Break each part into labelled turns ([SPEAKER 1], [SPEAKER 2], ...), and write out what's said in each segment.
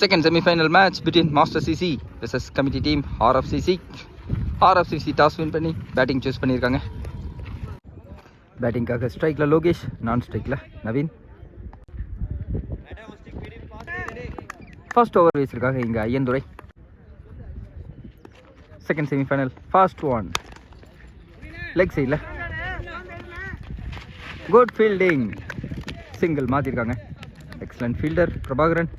[SPEAKER 1] Second semi-final match between Master CC versus committee team RFCC. RFCC toss win பண்ணி batting choose பண்ணியிருக்காங்க. பேட்டிங்காக ஸ்ட்ரைக்கில் லோகேஷ், நான் ஸ்ட்ரைக்கில் நவீன். ஃபர்ஸ்ட் ஓவர் வீசிருக்காங்க இங்கே Aiyanthurai. Second semifinal first one leg சைடில் குட் ஃபீல்டிங், சிங்கிள் மாற்றிருக்காங்க. Excellent fielder Prabhakaran.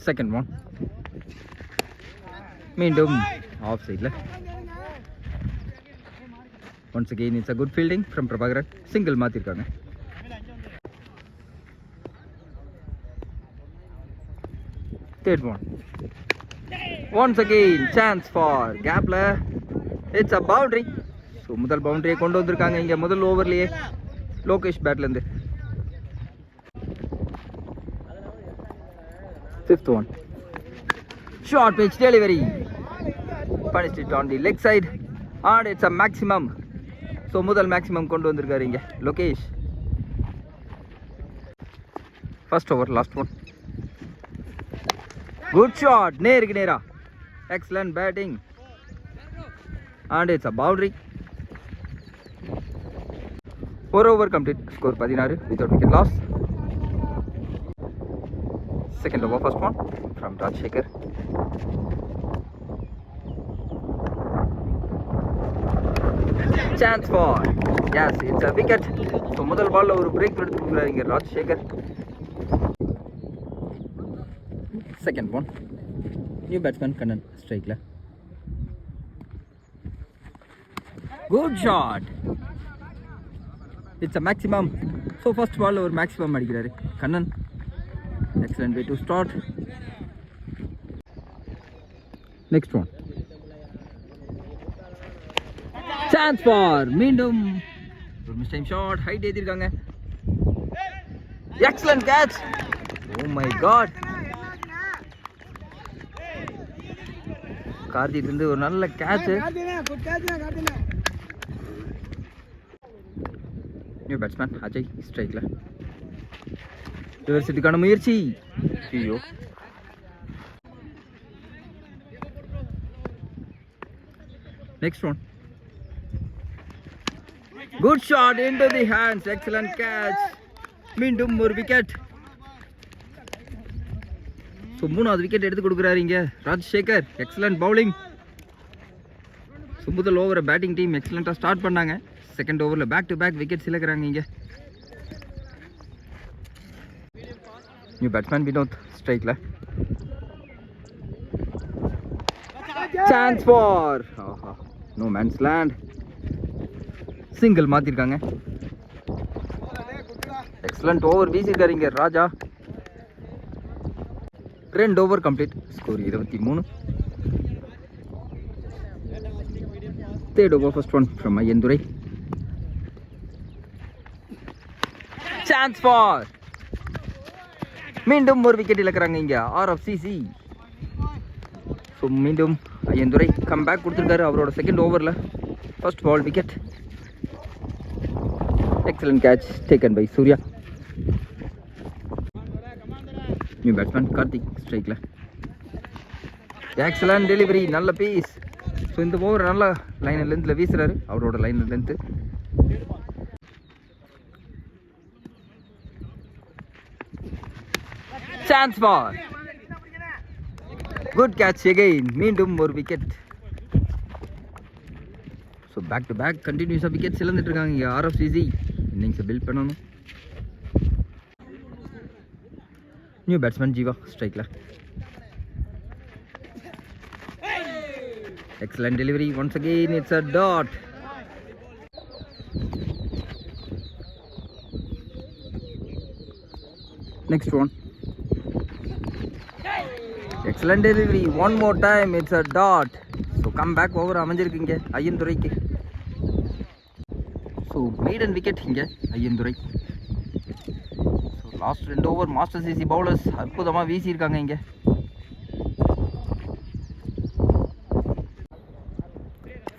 [SPEAKER 1] Second one மீண்டும் ஆஃப் சைடில். Once again it's a good fielding from Prabhakaran, single மாற்றிருக்காங்க. Third one once again chance for கேப்பில், இட்ஸ் அ பவுண்டரி. ஸோ முதல் பவுண்டரியை கொண்டு வந்திருக்காங்க இங்கே முதல் ஓவர்லேயே Lokesh பேட்லேருந்து. Fifth one, short pitch delivery, punished it on the leg side and it's a maximum. So முதல் maximum கொண்டு வந்திருக்காரு இங்க Lokesh. First over last one, good shot, நேருக்கு நேரா, excellent batting and it's a boundary. Four over complete, score 16 without wicket loss. Second over first one from Rajshekhar. Chance for, yes, it's a wicket. So முதல் பால்ல ஒரு break எடுத்து கொடுக்குறாரு இங்க Rajsekar. Second one new batsman Kannan ஸ்ட்ரைக்ல. Good shot, it's a maximum. So first பால்ல ஒரு maximum அடிக்கிறாரு Kannan. Excellent way to start. Next one, chance for மீண்டும் ஒரு மிஸ் டைம் ஷாட், ஹைட் ஏத்திருக்காங்க. Excellent catch, oh my god, Karthik இருந்து ஒரு நல்ல கேட்ச். நியூ பேட்ஸ்மேன் அஜய் ஸ்ட்ரைக்ல. ரிவர்சிட்டிக்கான முயற்சி, ஐயோ. Next one, good shot into the hands, excellent catch. மீண்டும் ஒரு விக்கெட். ஸோ மூணாவது விக்கெட் எடுத்து கொடுக்குறாரு இங்கே ராஜ்சேகர். Excellent bowling. ஸோ முதல் ஓவரை பேட்டிங் டீம் எக்ஸலண்ட்டாக ஸ்டார்ட் பண்ணாங்க. செகண்ட் ஓவரில் பேக் டு பேக் விக்கெட்ஸ் இழக்கிறாங்க இங்கே. நியூ பேட்ஸ்மேன் வினோத் ஸ்ட்ரைக்ல. Chance for, no man's land, single மாத்திருக்காங்க. எக்ஸலண்ட் ஓவர் வீசிருக்காரு இங்க Raja. 2 over complete, score 23. Third over first one from Aiyanthurai. Chance for, மீண்டும் ஒரு விக்கெட் இழக்கிறாங்க இங்கே RFCC. ஸோ மீண்டும் ஐயந்துரை கம் பேக் கொடுத்துருக்காரு அவரோட செகண்ட் ஓவரில். First ball wicket, excellent catch taken by Surya. New batsman Karthik ஸ்ட்ரைக்கில். எக்ஸலன்ட் டெலிவரி, நல்ல பீஸ். ஸோ இந்த ஓவர் நல்ல லைன் லென்த்தில் வீசுறாரு, அவரோட line length. Chance for, good catch again, மீண்டும் ஒரு விக்கெட். ஸோ பேக் டு பேக் கண்டினியூஸாக விக்கெட்ஸ் இழந்துட்டு இருக்காங்க இங்கே RFCC. இன்னிங்ஸை பில்ட் பண்ணணும். நியூ பேட்ஸ்மேன் ஜீவா ஸ்ட்ரைக்கில். Excellent delivery, once again it's a dot. Next one, excellent delivery, one more time, it's a dot. So come back over அமைஞ்சிருக்கு இங்கே ஐயந்துரைக்கு. ஸோ மெய்டன் விக்கெட் இங்கே Aiyanthurai. So last 2 over master CC bowlers அற்புதமாக வீசியிருக்காங்க இங்கே.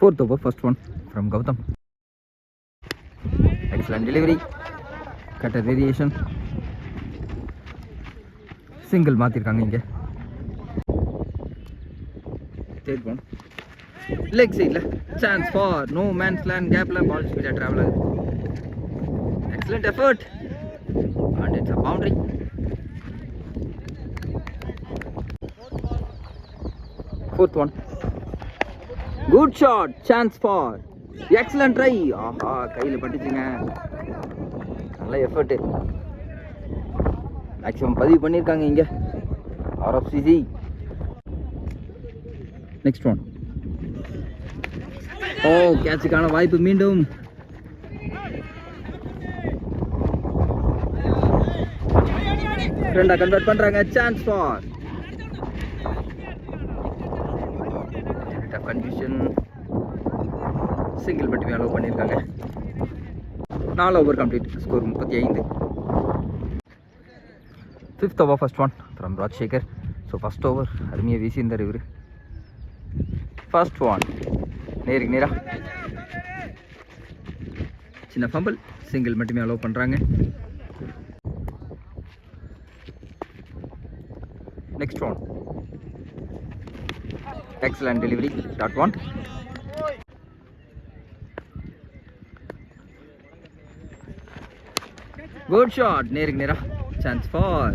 [SPEAKER 1] Fourth over first one from Gautam. Excellent delivery. Cutter variation. Single மாற்றிருக்காங்க இங்கே. Third one leg சைடில் chance for no man's land கேப்பில் பால் ஸ்பீடாக ட்ராவல் ஆகுது. Excellent effort and it's a boundary. Fourth one good shot chance for excellent try. ஆஹா கையில் பட்டுச்சுங்க. நல்ல எஃபர்ட்டு. மேக்ஸிமம் பதிவு பண்ணியிருக்காங்க இங்கே ஆர்எஃப்சிசி. Next one. ஓ கேட்சுக்கான வாய்ப்பு மீண்டும். ரெண்டா கன்வெர்ட் பண்றாங்க. Chance for confusion. சிங்கிள் மட்டுமே அலோவ் பண்ணியிருக்காங்க. 4 over complete. Score 35. Fifth over first one from Rajsekhar. So first over அருமையாக வீசியிருந்தார் இவர். ஃபர்ஸ்ட் ஒன் நேருக்கு நேரா சின்ன ஃபம்பிள். சிங்கிள் மட்டுமே அலோவ் பண்ணுறாங்க. Next one excellent delivery. Dot one. Good shot நேருக்கு நேரா. Chance for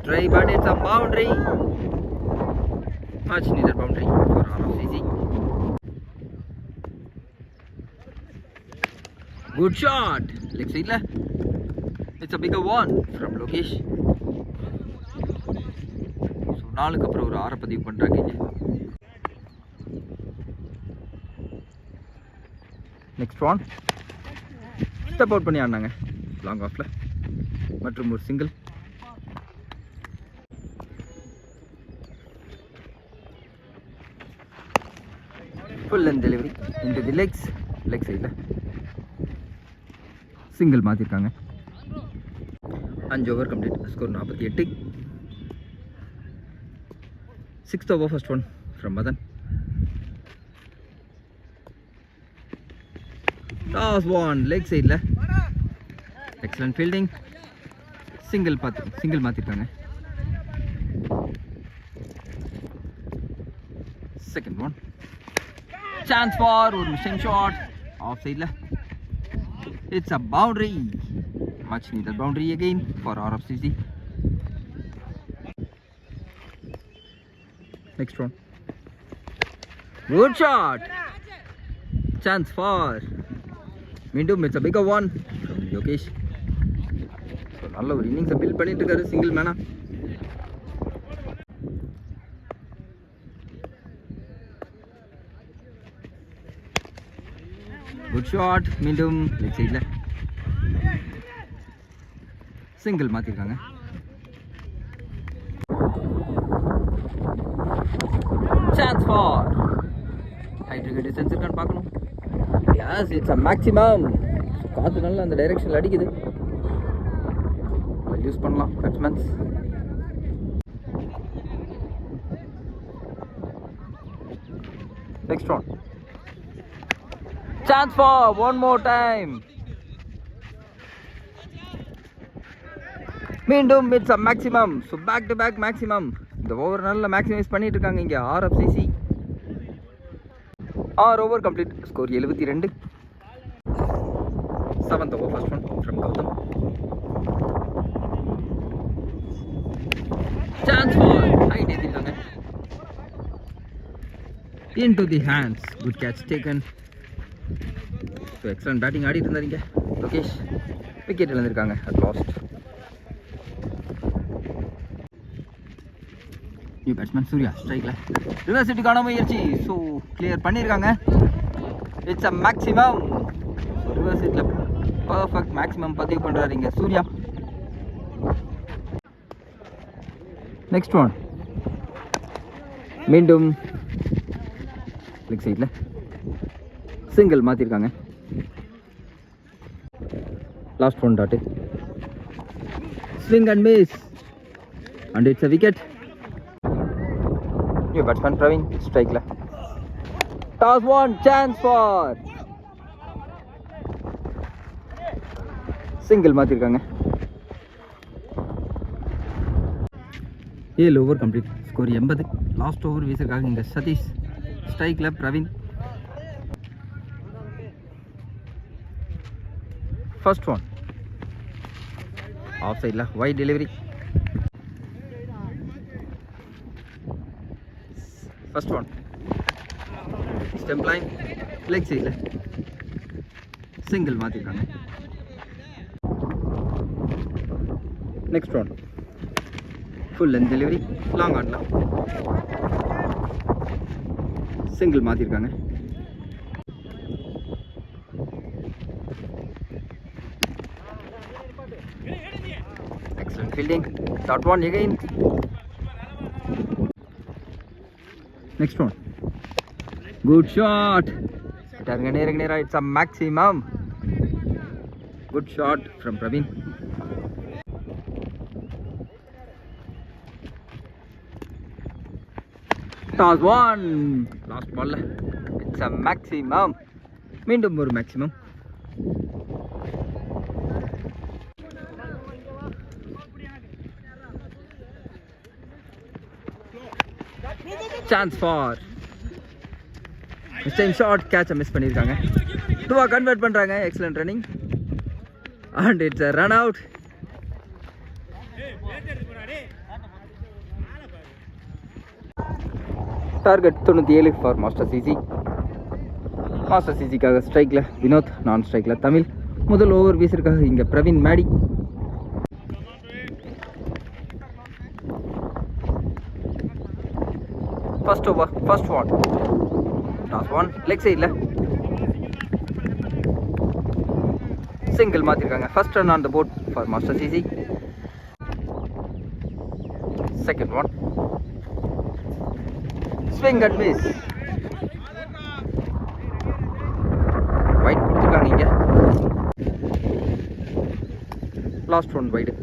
[SPEAKER 1] try but it's a boundary. much needed boundary for RFCC. Good shot. Leg side la. It's a bigger one from Lokesh. So 4 க்கு அப்புறம் ஒரு 6 பதிவு பண்றாங்க இங்க. Next one step out பண்ணி ஆடினாங்க லாங் ஆஃப்ல. மற்றும் ஒரு single. Full and delivery into the leg சைடில். சிங்கிள் மாற்றிருக்காங்க. 5 over complete. Score 48. Sixth over first one from Madan. Toss one leg சைடில். Excellent fielding. சிங்கிள் மாற்றிருக்காங்க. செகண்ட் ஒன் சான்ஸ் ஃபார் ஒரு மிஷன் ஷாட் ஆஃப் சைடில். It's a boundary. Much needed boundary again for RFCC. Next one good shot chance for மீண்டும் it's a bigger one from Yogesh. So நல்ல ஒரு இன்னிங்ஸை build பண்ணிட்டு இருக்காரு சிங்கிள் மேனா. குட் ஷாட் மீண்டும் லெக் சைடில். சிங்கிள் மாற்றிருக்காங்க. சான்ஸ் ஃபார் ஹைட்ரிக் டிஸ்டன்ஸ் இருக்கான்னு பார்க்கணும். Yes it's a maximum. காற்று நல்லா அந்த டைரெக்ஷனில் அடிக்குது. யூஸ் பண்ணலாம் batsmen's. Next one chance for one more time. மீண்டும் it's a maximum. So back to back maximum. இந்த ஓவர் நல்லா மேக்ஸிமைஸ் பண்ணிட்டு இருக்காங்க இங்கே RFCC. 6 over complete. Score 72. Seventh over first one from Gautam. Chance for height ஏற்றிருக்காங்க. Into the hands. Good catch taken. So excellent batting ஆடிட்டு இருந்தாருங்க Lokesh. Wicket இழந்திருக்காங்க at last. New batsman Surya ஸ்ட்ரைக்கில். ரிவர்ஸ் ஹிட்டுக்கான முயற்சி. ஸோ கிளியர் பண்ணியிருக்காங்க. It's a maximum. So reverse ஹிட்டில் perfect maximum பதிவு பண்ணுறாரு இங்கே சூர்யா. நெக்ஸ்ட் ஒன் மீண்டும் லெக் சைடில். சிங்கிள் மாற்றிருக்காங்க. Last one dot. Swing and miss and it's a wicket. New batsman Praveen ஸ்ட்ரைக்கில். Toss one chance for single மாற்றிருக்காங்க. 7 over complete. Score 80. Last over வீசிருக்காங்க இங்கே சதீஷ். ஸ்ட்ரைக்கில் பிரவீன். ஃபர்ஸ்ட் ஒன் ஆஃப் சைடில் wide delivery. First one stump line leg சைடில் single மாற்றிருக்காங்க. Next one full length delivery long ஆடலாம். Single மாற்றிருக்காங்க. Excellent fielding. Short one again. Next one good shot. நேருக்கு நேராக it's a maximum. Good shot from Praveen. Toss one last பால்ல it's a maximum. மீண்டும் ஒரு maximum. Chance for time short. கேட்சை miss பண்ணியிருக்காங்க. 2 convert பண்ணுறாங்க. Excellent running and it's a run out. Target 97 for master CC. Master சிசிக்காக ஸ்ட்ரைக்கில் வினோத், நான் ஸ்ட்ரைக்கில் தமிழ். முதல் ஓவர் வீசிருக்காக இங்கே Praveen Maddy. First over first one toss one leg சைடில் சிங்கிள் மாற்றிருக்காங்க. First run on the board for master CC. Second one swing and miss. Wide கொடுத்துருக்காங்க இங்கே. Last one wide.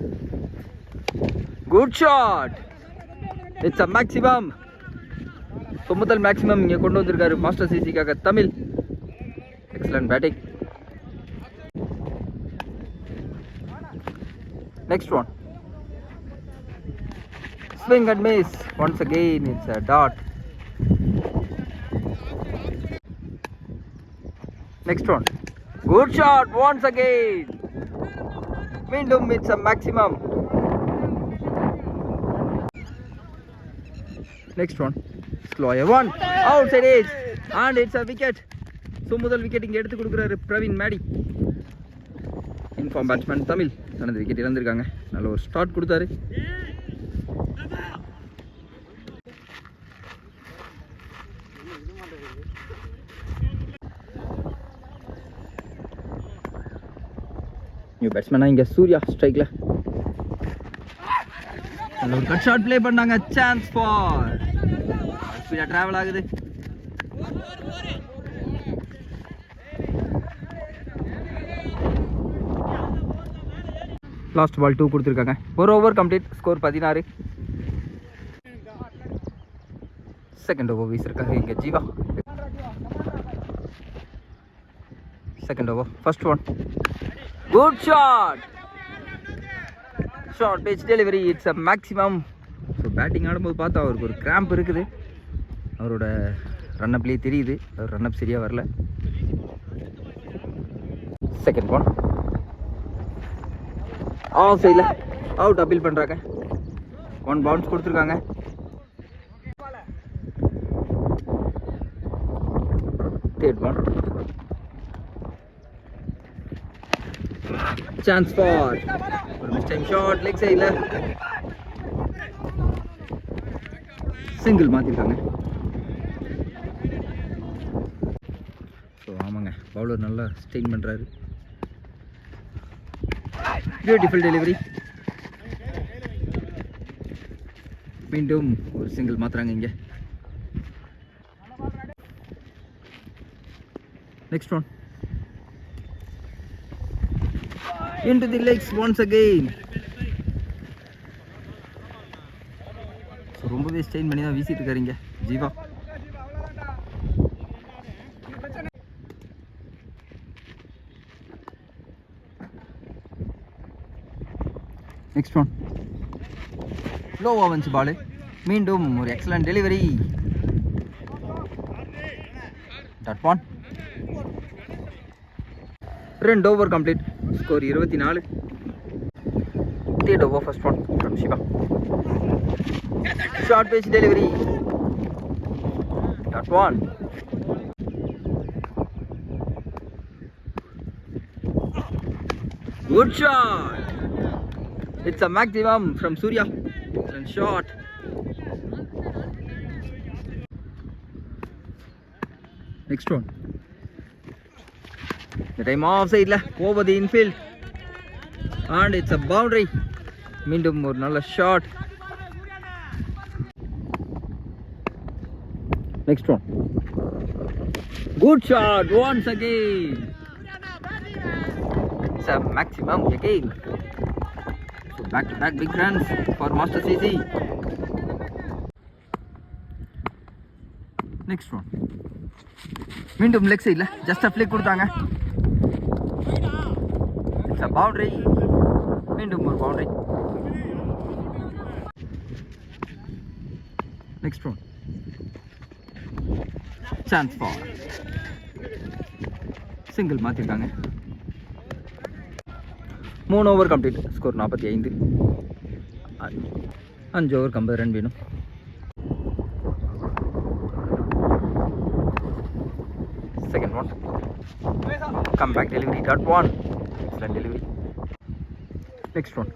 [SPEAKER 1] Good shot. It's a maximum. So முதல் maximum இங்கே கொண்டு வந்திருக்காரு master சிசிக்காக Tamil. Excellent batting. Next one swing and miss. Once again it's a dot. Next one good shot once again. Meendum it's a maximum. Next one slow one outside edge and it's a wicket. So முதல் wicket இங்கே எடுத்து கொடுக்குறாரு Praveen Maddy. Inform batsman Tamil தனது விக்கெட் இழந்திருக்காங்க. நல்ல ஒரு start கொடுத்தாரு. New பேட்ஸ்மேனா இங்கே சூர்யா ஸ்ட்ரைக்கில் நல்ல ஒரு கட் ஷாட் ப்ளே பண்ணாங்க. Chance for Surya. ட்ராவல் ஆகுது. லாஸ்ட் பால் 2 கொடுத்துருக்காங்க. ஒரு over complete. Score 16. Second over வீசிருக்காங்க இங்கே Jeeva. Second over first one good shot. Short pitch delivery it's a maximum. So batting ஆடும்போது பார்த்தா அவருக்கு ஒரு கிராம்ப் இருக்குது. அவரோட ரன்னப்லேயே தெரியுது. அவர் ரன்னப் சரியாக வரல. செகண்ட் ஒன் ஆஃப் சைடில் அவுட் அப்பீல் பண்ணுறாங்க. 1 பவுன்ஸ் கொடுத்துருக்காங்க. தேர்ட் ஒன் சான்ஸ் ஃபார் ஒரு மிஸ் டைம் ஷாட் லெக் சைடில் சிங்கிள் மாற்றிருக்காங்க. ஸோ ஆமாங்க, பவுலர் நல்லா ஸ்டெயின் பண்ணுறாரு. Beautiful delivery. மீண்டும் ஒரு சிங்கிள் மாத்துறாங்க இங்கே. Next one into the legs once again. So ரொம்பவே ஸ்டெயின் பண்ணி தான் வீசிட்டு இருக்காருங்க ஜீவா. நெக்ஸ்ட் ஒன் லோவாக வந்துச்சு பால். மீண்டும் ஒரு excellent delivery. Dot one. 2 over complete. Score 24. Third over, first one from Shiva. Short pitch delivery. Got one. Good shot. It's a maximum from Surya. And shot. Next one. The time offside over the infield. And it's a boundary. மீண்டும் ஒரு நல்ல shot. Next one good shot once again. It's a maximum again. So back to back big runs for Master CC. Next one மீண்டும் leg சைடில் just a ஃபிளிக் கொடுத்தாங்க. It's a boundary. மீண்டும் ஒரு boundary. Next one. Chance for single மாத்திருக்காங்க. 3 over complete. Score 45. 5 over 50 run வேணும். Second one. Come back delivery. Dot one. Excellent delivery. Next one.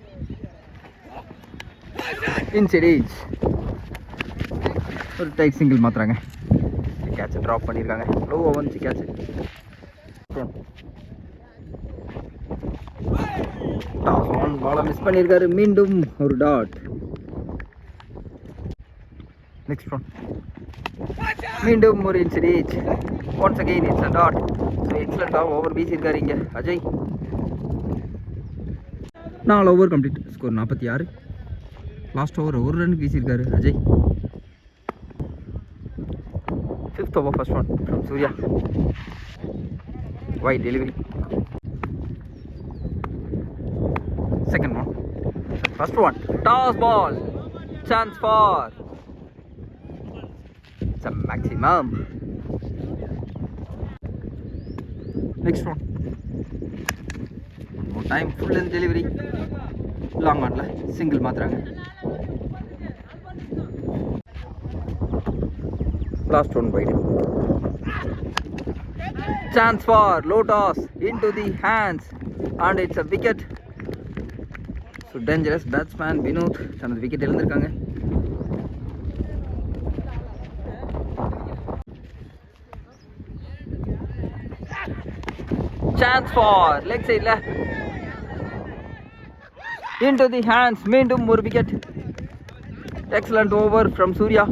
[SPEAKER 1] Inside edge. ஒரு tight single மாத்துறாங்க. கேட்சை drop பண்ணியிருக்காங்க. லோவாக வந்துச்சு கேட்சு. டாஸ் ஒன் பாலை மிஸ் பண்ணியிருக்காரு. மீண்டும் ஒரு டாட். நெக்ஸ்ட் ஒன் மீண்டும் ஒரு inside edge. Once again it's a dot. So எக்ஸலண்ட்டாக ஓவர் வீசியிருக்காரு இங்கே Ajay. 4 over complete. Score 46. Last over ஒரு ரன் வீசியிருக்காரு Ajay. 5th over, first one from Surya. Wide delivery. Second one. First one. Toss ball. Chance for. It's a maximum. Next one. One more time. Full length delivery. Long on la. Single maatranga. Last one wide. Chance for low toss into the hands and it's a wicket. So dangerous batsman Vinod தனது விக்கெட் இழந்திருக்காங்க. Chance for leg side into the hands. மீண்டும் ஒரு விக்கெட். Excellent over from Surya.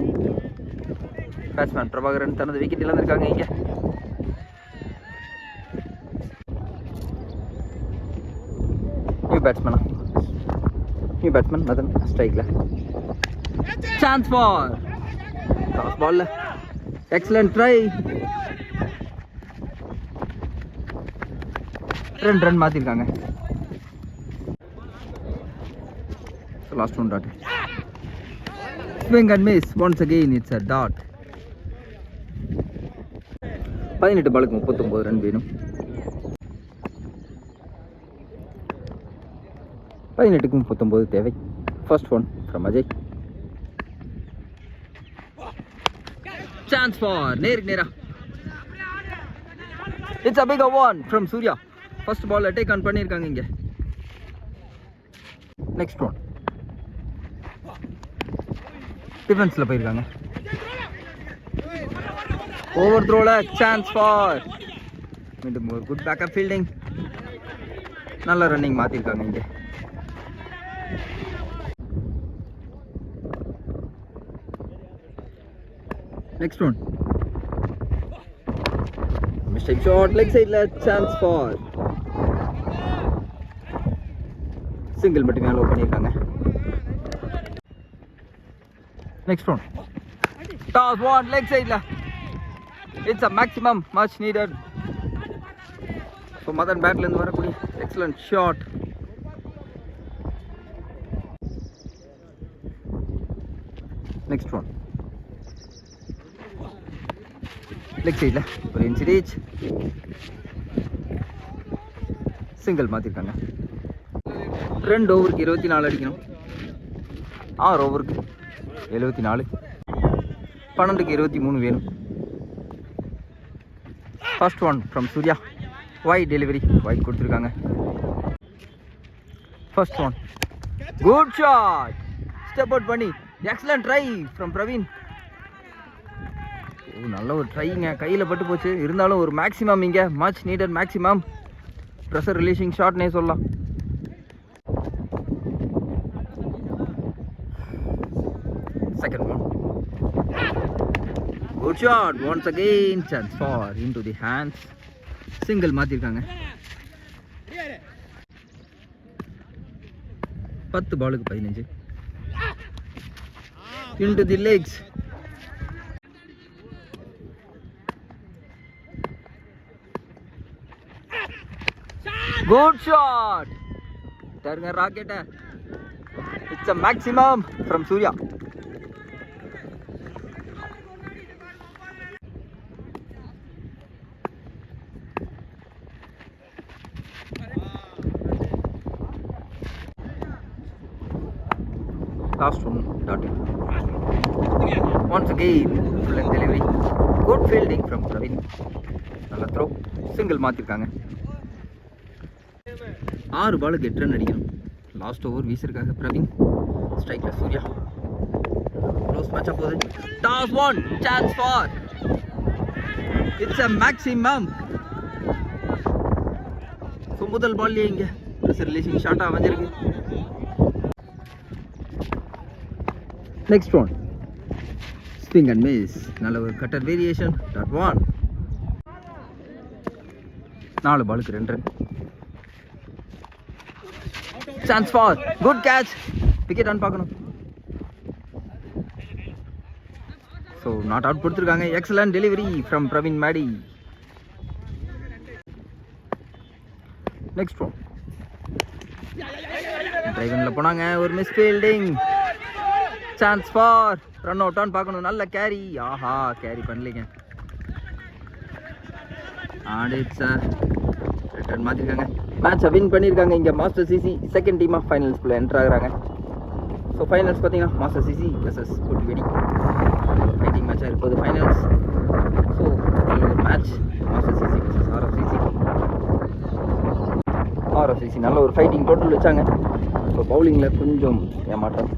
[SPEAKER 1] Batsman Prabhakaran தனது விக்கெட் இழந்திருக்காங்க இங்கே. நியூ பேட்ஸ்மேன் மதன் ஸ்ட்ரைக்கில். சான்ஸ் ஃபார் டாஸ் பால்ல. Excellent try. 2 ரன் மாற்றிருக்காங்க. Last one dot. Swing and miss. Once again it's a dot. 18 பாலுக்கு 39 ரன் வேணும். 18க்கு 39 தேவை. First one from Ajay. Chance for நேருக்கு நேரா. It's a bigger one from Surya. First ball take on பண்ணிருக்காங்க இங்க. Next one. டிஃபென்ஸில் போயிருக்காங்க. ஓவர் த்ரோல சான்ஸ் ஃபார். மீண்டும் ஒரு குட் பேக்கப் ஃபீல்டிங். நல்ல ரன்னிங் மாற்றிருக்காங்க இங்கே. Next one. Mistake shot leg சைடில். Chance for. சிங்கிள் மட்டுமே அலோவ் பண்ணியிருக்காங்க. Next one. Toss one leg side la. It's a maximum much needed. So Madan bat la irundhu varakudi excellent shot. Next one leg சைடில் ஒரு inch reach, single மாற்றிருக்காங்க. 2 ஓவருக்கு 24 அடிக்கணும், 6 ஓவருக்கு 74, 12க்கு 23 வேணும். First one from Surya, wide delivery, wide கொடுத்துருக்காங்க. First one good shot, step out பண்ணி எக்ஸலன்ட் ட்ரை ஃப்ரம் பிரவீன். நல்ல ஒரு ட்ரைங்க, கையில் பட்டு போச்சு, இருந்தாலும் ஒரு மேக்ஸிமம் இங்கே much needed maximum pressure releasing ஷாட்னே சொல்லலாம். Second one good shot, once again chance for into the hands, single மாற்றிருக்காங்க. 10 பாலுக்கு 15 into the legs. Good shot. Turn a rocket. It's a maximum from Surya. Last one, dotted. Once again, full and delivery. Good fielding from Praveen. நல்ல throw, single மாற்றிருக்காங்க. 6 பாலுக்கு 8 run அடிக்கணும். Last over வீசிருக்காங்க பிரவீன். ஸ்ட்ரைக்கில் Surya. Close மேட்சாக போகுது. Toss one, chance for. It's a maximum. So முதல் பால்லேயே இங்கே ரிலீசிங் ஷாட்டாக அமைஞ்சிருக்கு. Next one swing and miss, நல்ல ஒரு கட்டர் வேரியேஷன். டாட் ஒன், 4 பாலுக்கு 2 run. Chance for, good catch, wicket ஆன் பார்க்கணும். ஸோ நாட் அவுட் கொடுத்துருக்காங்க. Excellent delivery from Praveen Maddy. Next one டிரைவனில் போனாங்க, ஒரு miss fielding. Chance for run out on பார்க்கணும். நல்ல கேரி, ஆஹா கேரி பண்ணலைங்க. ரிட்டர்ன் மாற்றிருக்காங்க. மேட்சை வின் பண்ணியிருக்காங்க. இங்கே மாஸ்டர் சிசி செகண்ட் டீமாக ஃபைனல்ஸ்குள்ளே என்ட்ரு ஆகுறாங்க. ஸோ ஃபைனல்ஸ் பார்த்தீங்கன்னா மாஸ்டர் சிசி வெர்சஸ் பொட்டிவேடி ஃபைட்டிங் மேட்சாக இருப்பது ஃபைனல்ஸ். ஸோ நல்ல ஒரு மேட்ச், மாஸ்டர் சிசி வெர்சஸ் ஆர்எஃப்சிசி. ஆர்எஃப்சிசி நல்ல ஒரு ஃபைட்டிங் டோட்டல் வச்சாங்க. ஸோ பவுலிங்கில் கொஞ்சம் ஏமாற்றம்.